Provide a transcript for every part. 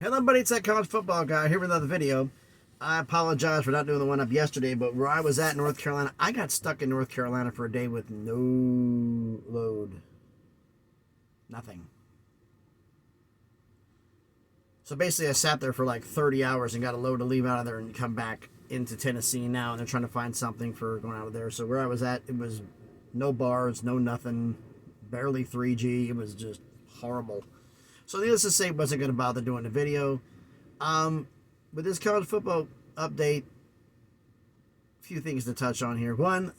Hello, buddy. It's that college football guy here with another video. I apologize for not doing the one up yesterday, but where I was at North Carolina, I got stuck in North Carolina for a day with no load. Nothing. So basically, I sat there for like 30 hours and got a load to leave out of there and come back into Tennessee now, and they're trying to find something for going out of there. So where I was at, it was no bars, no nothing, barely 3G. It was just horrible. So needless to say, wasn't going to bother doing the video. With this college football update, a few things to touch on here. One,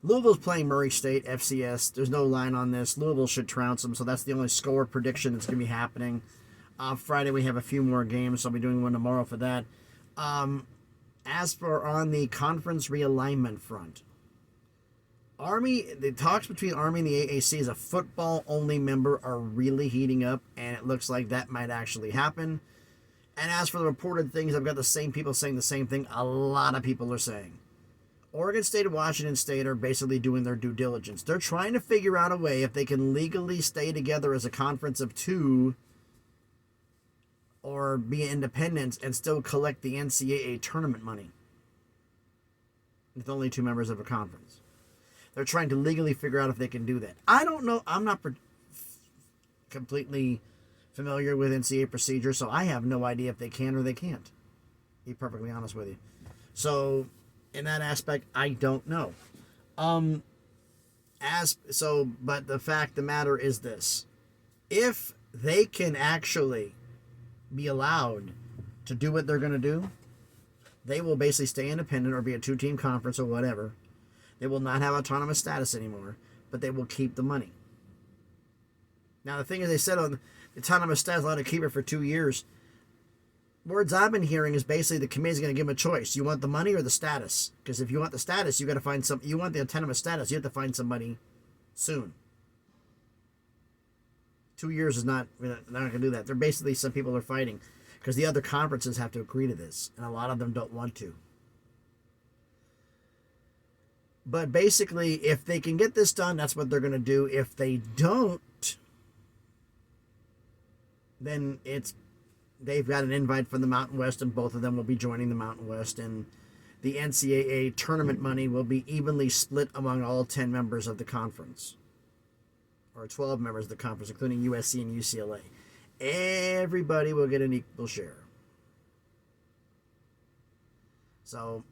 Louisville's playing Murray State, FCS. There's no line on this. Louisville should trounce them, so that's the only score prediction that's going to be happening. Friday we have a few more games, so I'll be doing one tomorrow for that. As for on the conference realignment front, Army, the talks between Army and the AAC as a football-only member are really heating up, and it looks like that might actually happen. And as for the reported things, I've got the same people saying the same thing a lot of people are saying. Oregon State and Washington State are basically doing their due diligence. They're trying to figure out a way if they can legally stay together as a conference of two or be independent and still collect the NCAA tournament money with only two members of a conference. They're trying to legally figure out if they can do that. I don't know. I'm not completely familiar with NCAA procedure, so I have no idea if they can or they can't. To be perfectly honest with you. So, in that aspect, I don't know. But the fact of the matter is this: if they can actually be allowed to do what they're going to do, they will basically stay independent or be a two-team conference or whatever. They will not have autonomous status anymore, but they will keep the money. Now, the thing is, they said on the autonomous status, allowed to keep it for 2 years. Words I've been hearing is basically the committee's going to give them a choice. You want the money or the status? Because if you want the status, you got to find some. You want the autonomous status, you have to find somebody soon. 2 years is not. They're not going to do that. They're basically, some people are fighting because the other conferences have to agree to this, and a lot of them don't want to. But basically, if they can get this done, that's what they're going to do. If they don't, then they've got an invite from the Mountain West, and both of them will be joining the Mountain West, and the NCAA tournament money will be evenly split among all 10 members of the conference, or 12 members of the conference, including USC and UCLA. Everybody will get an equal share. So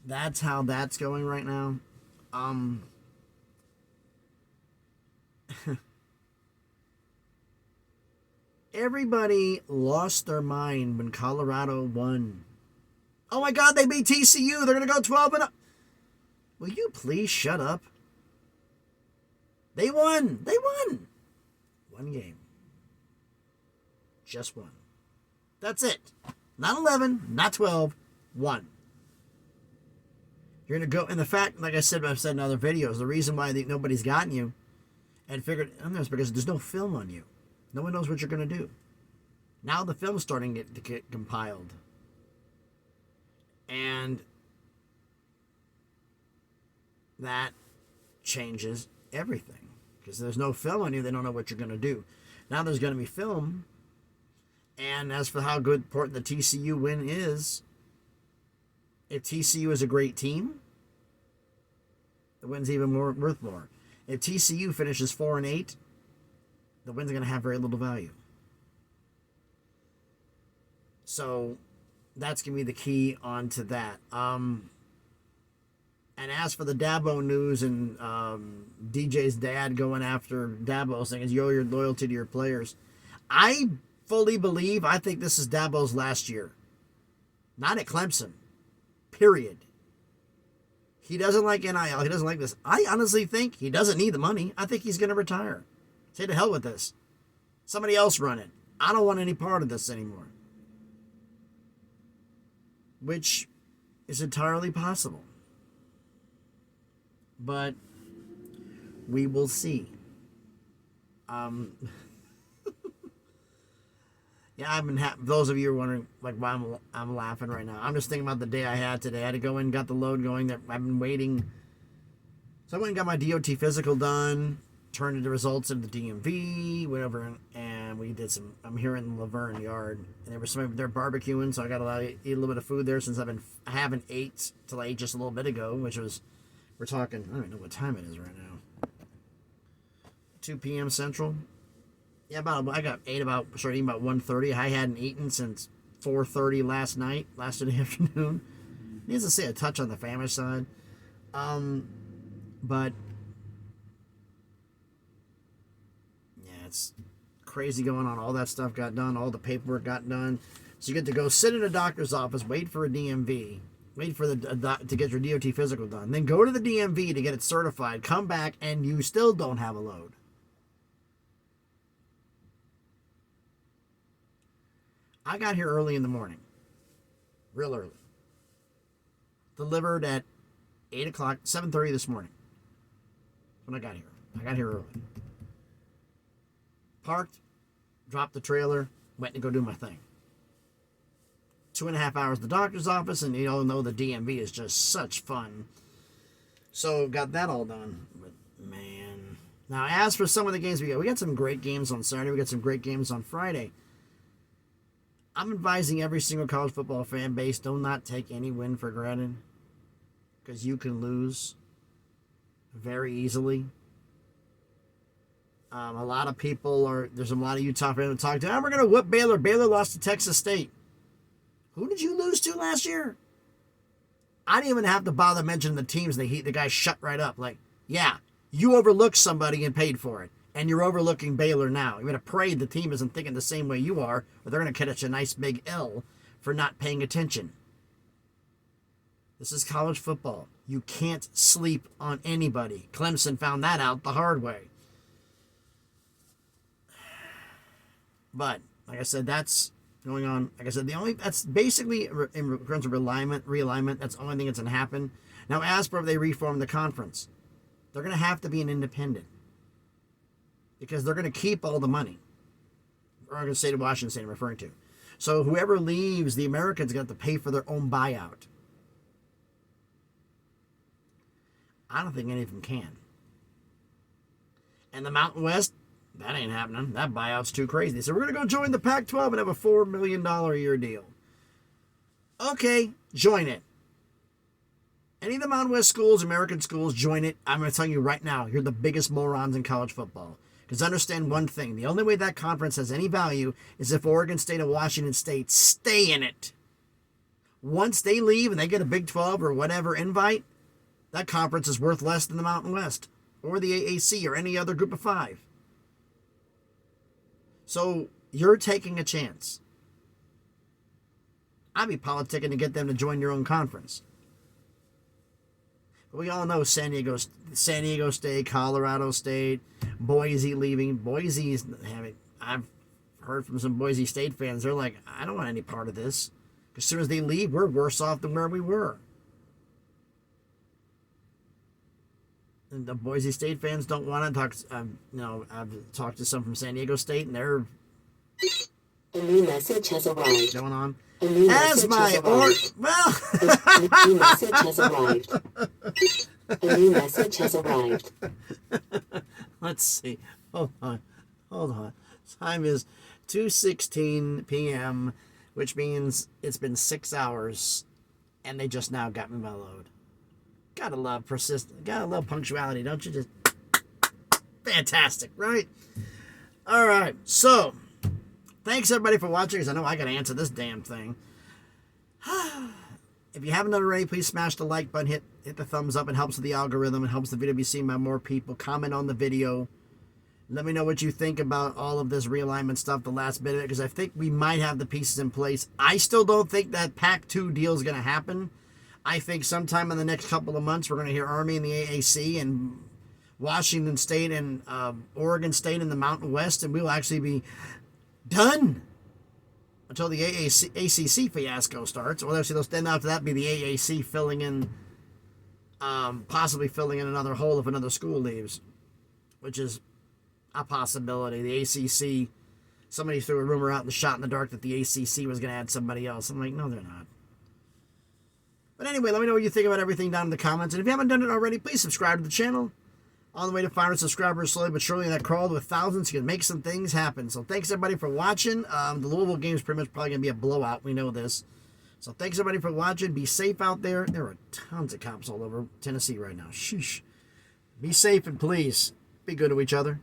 that's how that's going right now. Everybody lost their mind when Colorado won. Oh my God, they beat TCU. They're going to go 12-0. Will you please shut up? They won. They won. One game. Just one. That's it. Not 11, not 12, one. You're going to go, and the fact, like I've said in other videos, the reason why nobody's gotten you and figured on this is because there's no film on you. No one knows what you're going to do. Now the film's starting to get compiled. And that changes everything. Because there's no film on you, they don't know what you're going to do. Now there's going to be film. And as for how good important the TCU win is, if TCU is a great team, the win's even worth more. If TCU finishes 4-8, the win's going to have very little value. So that's going to be the key onto that. And as for the Dabo news and DJ's dad going after Dabo, saying it's your loyalty to your players, I fully believe, I think this is Dabo's last year. Not at Clemson. Period. He doesn't like NIL. He doesn't like this. I honestly think he doesn't need the money. I think he's going to retire. Say to hell with this. Somebody else run it. I don't want any part of this anymore. Which is entirely possible. But we will see. Yeah, I've been those of you are wondering like why I'm laughing right now. I'm just thinking about the day I had today. I had to go in and got the load going. That I've been waiting. So I went and got my DOT physical done, turned the results into the DMV, whatever, and and I'm here in the Laverne yard, and they're barbecuing, so I got to eat a little bit of food there since I haven't ate till I ate just a little bit ago, we're talking, I don't even know what time it is right now. 2 p.m. Central. Yeah, started eating about 1:30. I hadn't eaten since 4:30 last afternoon. Needs to say a touch on the family side. But yeah, it's crazy going on. All that stuff got done. All the paperwork got done. So you get to go sit in a doctor's office, wait for a DMV, wait for to get your DOT physical done, then go to the DMV to get it certified, come back, and you still don't have a load. I got here early in the morning. Real early. Delivered at 8 o'clock, 7:30 this morning. When I got here. I got here early. Parked, dropped the trailer, went to go do my thing. 2.5 hours at the doctor's office, and you all know the DMV is just such fun. So got that all done. But man. Now as for some of the games we got some great games on Saturday, we got some great games on Friday. I'm advising every single college football fan base, do not take any win for granted, because you can lose very easily. A lot of people there's a lot of Utah fans that talk to, we're going to whoop Baylor. Baylor lost to Texas State. Who did you lose to last year? I didn't even have to bother mentioning the teams. The guy shut right up. Like, yeah, you overlooked somebody and paid for it. And you're overlooking Baylor now. You're going to pray the team isn't thinking the same way you are, or they're going to catch a nice big L for not paying attention. This is college football. You can't sleep on anybody. Clemson found that out the hard way. But, like I said, that's going on. Like I said, that's basically in terms of realignment, that's the only thing that's going to happen. Now, as for if they reform the conference, they're going to have to be an independent, because they're going to keep all the money. Oregon State and Washington State I'm referring to. So whoever leaves, the Americans got to pay for their own buyout. I don't think any of them can. And the Mountain West, that ain't happening. That buyout's too crazy. So we're going to go join the Pac-12 and have a $4 million a year deal. Okay, join it. Any of the Mountain West schools, American schools, join it. I'm going to tell you right now, you're the biggest morons in college football. Because understand one thing, the only way that conference has any value is if Oregon State and Washington State stay in it. Once they leave and they get a Big 12 or whatever invite, that conference is worth less than the Mountain West or the AAC or any other group of 5. So you're taking a chance. I'd be politicking to get them to join your own conference. But we all know San Diego State, Colorado State, Boise leaving. Boise's having. I've heard from some Boise State fans. They're like, I don't want any part of this. As soon as they leave, we're worse off than where we were. And the Boise State fans don't want to talk. I've talked to some from San Diego State, and they're. A new message has arrived. Going on. A new As message my has arrived. A new message has arrived. A new message has arrived. Let's see. Hold on. Time is 2:16 p.m., which means it's been 6 hours, and they just now got me my load. Gotta love gotta love punctuality, don't you? Just fantastic, right? All right, so thanks everybody for watching, because I know I gotta answer this damn thing. If you haven't done it already, please smash the like button, hit the thumbs up. It helps with the algorithm. It helps the video be seen by more people. Comment on the video. Let me know what you think about all of this realignment stuff, the last bit of it, because I think we might have the pieces in place. I still don't think that Pac-2 deal is going to happen. I think sometime in the next couple of months, we're going to hear Army and the AAC and Washington State and Oregon State in the Mountain West, and we'll actually be done until the ACC fiasco starts. Or actually, then after that, be the AAC filling in, possibly filling in another hole if another school leaves, which is a possibility. The ACC, somebody threw a rumor out in the shot in the dark that the ACC was going to add somebody else. I'm like, no, they're not. But anyway, let me know what you think about everything down in the comments. And if you haven't done it already, please subscribe to the channel. On the way to 500 subscribers slowly but surely. That crawl to 1,000 so you can make some things happen. So thanks everybody for watching. The Louisville game is pretty much probably going to be a blowout. We know this. So thanks everybody for watching. Be safe out there. There are tons of cops all over Tennessee right now. Sheesh. Be safe and please be good to each other.